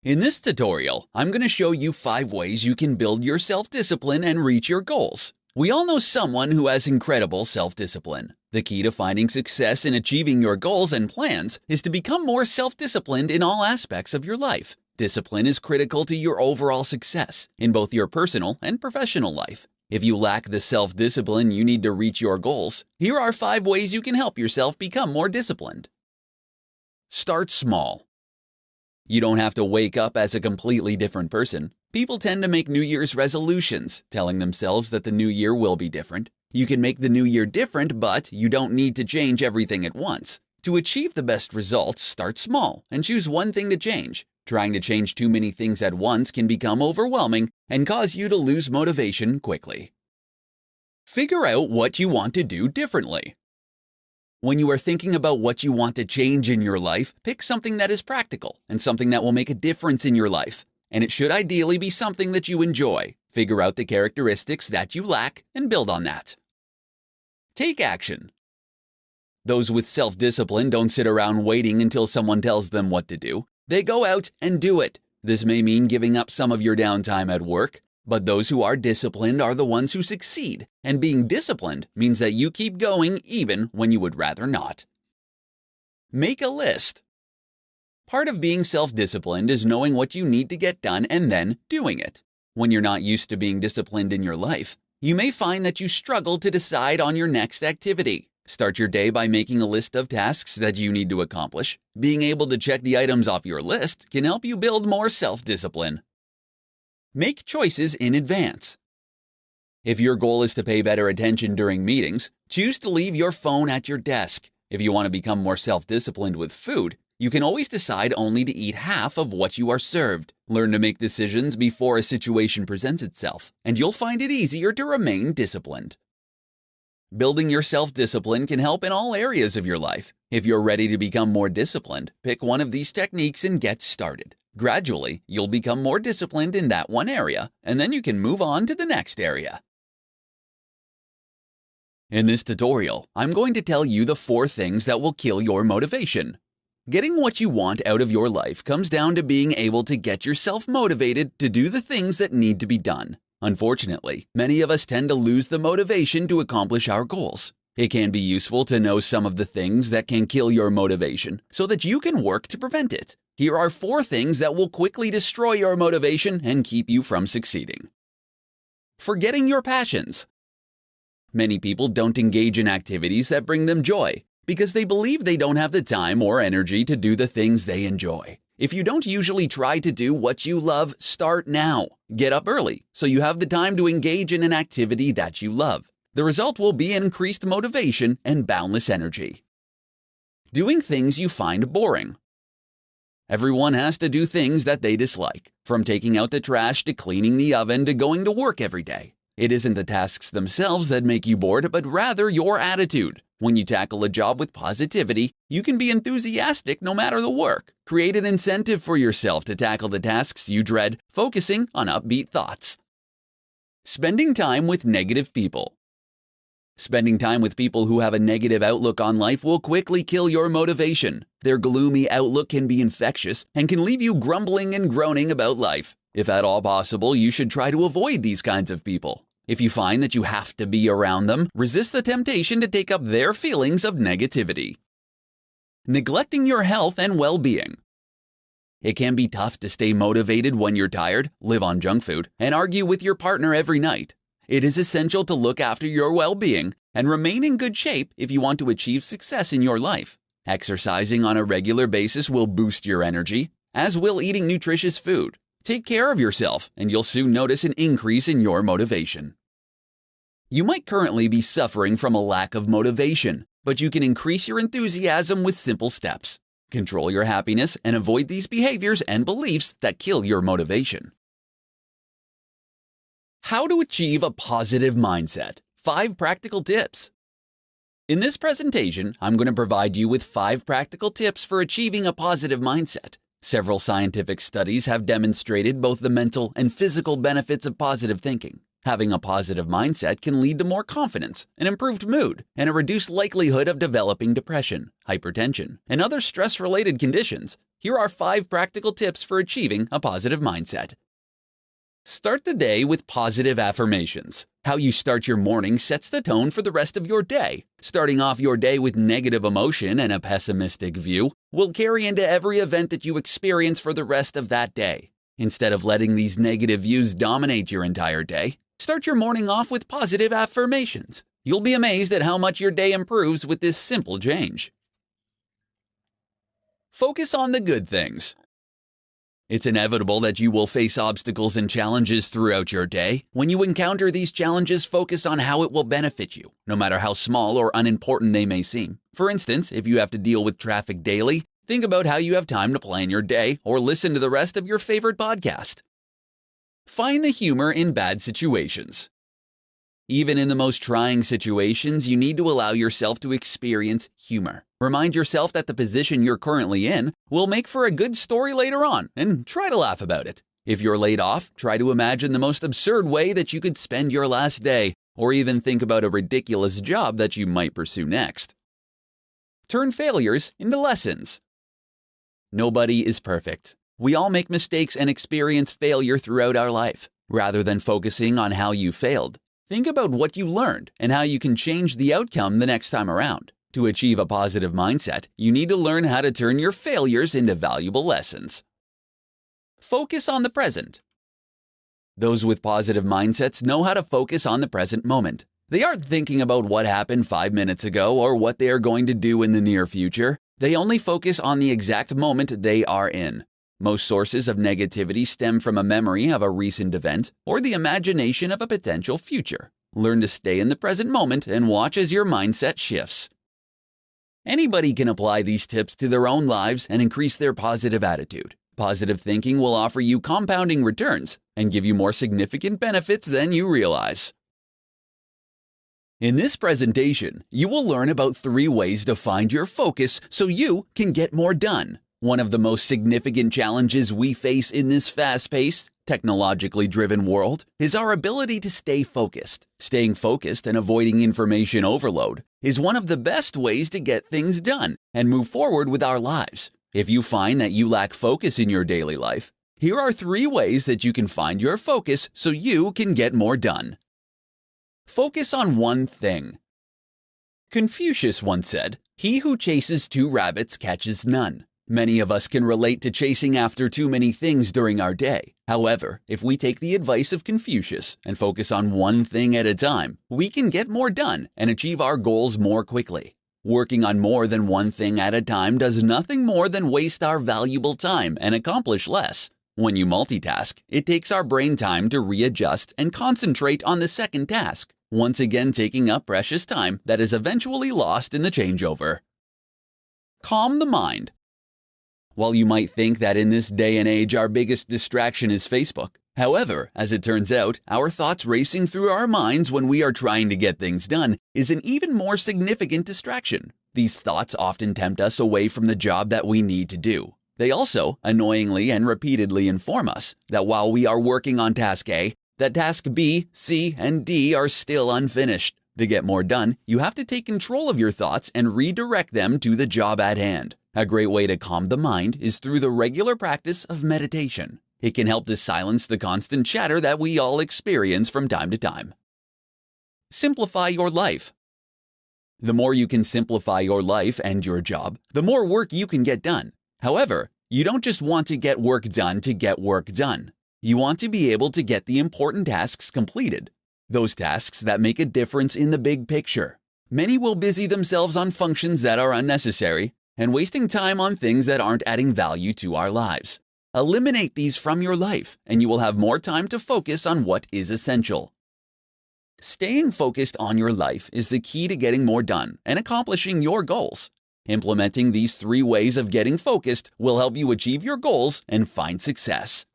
In this tutorial, I'm going to show you 5 ways you can build your self-discipline and reach your goals. We all know someone who has incredible self-discipline. The key to finding success in achieving your goals and plans is to become more self-disciplined in all aspects of your life. Discipline is critical to your overall success in both your personal and professional life. If you lack the self-discipline you need to reach your goals, here are 5 ways you can help yourself become more disciplined. Start small. You don't have to wake up as a completely different person. People tend to make New Year's resolutions, telling themselves that the new year will be different. You can make the new year different, but you don't need to change everything at once. To achieve the best results, start small and choose one thing to change. Trying to change too many things at once can become overwhelming and cause you to lose motivation quickly. Figure out what you want to do differently. When you are thinking about what you want to change in your life, pick something that is practical and something that will make a difference in your life. And it should ideally be something that you enjoy. Figure out the characteristics that you lack and build on that. Take action. Those with self-discipline don't sit around waiting until someone tells them what to do. They go out and do it. This may mean giving up some of your downtime at work, but those who are disciplined are the ones who succeed, and being disciplined means that you keep going even when you would rather not. Make a list. Part of being self-disciplined is knowing what you need to get done and then doing it. When you're not used to being disciplined in your life, you may find that you struggle to decide on your next activity. Start your day by making a list of tasks that you need to accomplish. Being able to check the items off your list can help you build more self-discipline. Make choices in advance. If your goal is to pay better attention during meetings, choose to leave your phone at your desk. If you want to become more self-disciplined with food, you can always decide only to eat half of what you are served. Learn to make decisions before a situation presents itself, and you'll find it easier to remain disciplined. Building your self-discipline can help in all areas of your life. If you're ready to become more disciplined, pick one of these techniques and get started. Gradually, you'll become more disciplined in that one area, and then you can move on to the next area. In this tutorial, I'm going to tell you the 4 things that will kill your motivation. Getting what you want out of your life comes down to being able to get yourself motivated to do the things that need to be done. Unfortunately, many of us tend to lose the motivation to accomplish our goals. It can be useful to know some of the things that can kill your motivation so that you can work to prevent it. Here are 4 things that will quickly destroy your motivation and keep you from succeeding. Forgetting your passions. Many people don't engage in activities that bring them joy because they believe they don't have the time or energy to do the things they enjoy. If you don't usually try to do what you love, start now. Get up early so you have the time to engage in an activity that you love. The result will be increased motivation and boundless energy. Doing things you find boring. Everyone has to do things that they dislike, from taking out the trash to cleaning the oven to going to work every day. It isn't the tasks themselves that make you bored, but rather your attitude. When you tackle a job with positivity, you can be enthusiastic no matter the work. Create an incentive for yourself to tackle the tasks you dread, focusing on upbeat thoughts. Spending time with negative people. Spending time with people who have a negative outlook on life will quickly kill your motivation. Their gloomy outlook can be infectious and can leave you grumbling and groaning about life. If at all possible, you should try to avoid these kinds of people. If you find that you have to be around them, resist the temptation to take up their feelings of negativity. Neglecting your health and well-being. It can be tough to stay motivated when you're tired, live on junk food, and argue with your partner every night. It is essential to look after your well-being and remain in good shape if you want to achieve success in your life. Exercising on a regular basis will boost your energy, as will eating nutritious food. Take care of yourself, and you'll soon notice an increase in your motivation. You might currently be suffering from a lack of motivation, but you can increase your enthusiasm with simple steps. Control your happiness and avoid these behaviors and beliefs that kill your motivation. How to achieve a positive mindset. 5 practical tips. In this presentation, I'm going to provide you with 5 practical tips for achieving a positive mindset. Several scientific studies have demonstrated both the mental and physical benefits of positive thinking. Having a positive mindset can lead to more confidence, an improved mood, and a reduced likelihood of developing depression, hypertension, and other stress-related conditions. Here are 5 practical tips for achieving a positive mindset. Start the day with positive affirmations. How you start your morning sets the tone for the rest of your day. Starting off your day with negative emotion and a pessimistic view will carry into every event that you experience for the rest of that day. Instead of letting these negative views dominate your entire day, start your morning off with positive affirmations. You'll be amazed at how much your day improves with this simple change. Focus on the good things. It's inevitable that you will face obstacles and challenges throughout your day. When you encounter these challenges, focus on how it will benefit you, no matter how small or unimportant they may seem. For instance, if you have to deal with traffic daily, think about how you have time to plan your day or listen to the rest of your favorite podcast. Find the humor in bad situations. Even in the most trying situations, you need to allow yourself to experience humor. Remind yourself that the position you're currently in will make for a good story later on, and try to laugh about it. If you're laid off, try to imagine the most absurd way that you could spend your last day, or even think about a ridiculous job that you might pursue next. Turn failures into lessons. Nobody is perfect. We all make mistakes and experience failure throughout our life. Rather than focusing on how you failed, think about what you learned and how you can change the outcome the next time around. To achieve a positive mindset, you need to learn how to turn your failures into valuable lessons. Focus on the present. Those with positive mindsets know how to focus on the present moment. They aren't thinking about what happened 5 minutes ago or what they are going to do in the near future. They only focus on the exact moment they are in. Most sources of negativity stem from a memory of a recent event or the imagination of a potential future. Learn to stay in the present moment and watch as your mindset shifts. Anybody can apply these tips to their own lives and increase their positive attitude. Positive thinking will offer you compounding returns and give you more significant benefits than you realize. In this presentation, you will learn about 3 ways to find your focus so you can get more done. One of the most significant challenges we face in this fast-paced, technologically driven world is our ability to stay focused. Staying focused and avoiding information overload is one of the best ways to get things done and move forward with our lives. If you find that you lack focus in your daily life, here are 3 ways that you can find your focus so you can get more done. Focus on one thing. Confucius once said, "He who chases 2 rabbits catches none." Many of us can relate to chasing after too many things during our day. However, if we take the advice of Confucius and focus on one thing at a time, we can get more done and achieve our goals more quickly. Working on more than one thing at a time does nothing more than waste our valuable time and accomplish less. When you multitask, it takes our brain time to readjust and concentrate on the second task, once again taking up precious time that is eventually lost in the changeover. Calm the mind. While you might think that in this day and age our biggest distraction is Facebook, however, as it turns out, our thoughts racing through our minds when we are trying to get things done is an even more significant distraction. These thoughts often tempt us away from the job that we need to do. They also, annoyingly and repeatedly inform us that while we are working on task A, that task B, C, and D are still unfinished. To get more done, you have to take control of your thoughts and redirect them to the job at hand. A great way to calm the mind is through the regular practice of meditation. It can help to silence the constant chatter that we all experience from time to time. Simplify your life. The more you can simplify your life and your job, the more work you can get done. However, you don't just want to get work done. You want to be able to get the important tasks completed. Those tasks that make a difference in the big picture. Many will busy themselves on functions that are unnecessary and wasting time on things that aren't adding value to our lives. Eliminate these from your life, and you will have more time to focus on what is essential. Staying focused on your life is the key to getting more done and accomplishing your goals. Implementing these 3 ways of getting focused will help you achieve your goals and find success.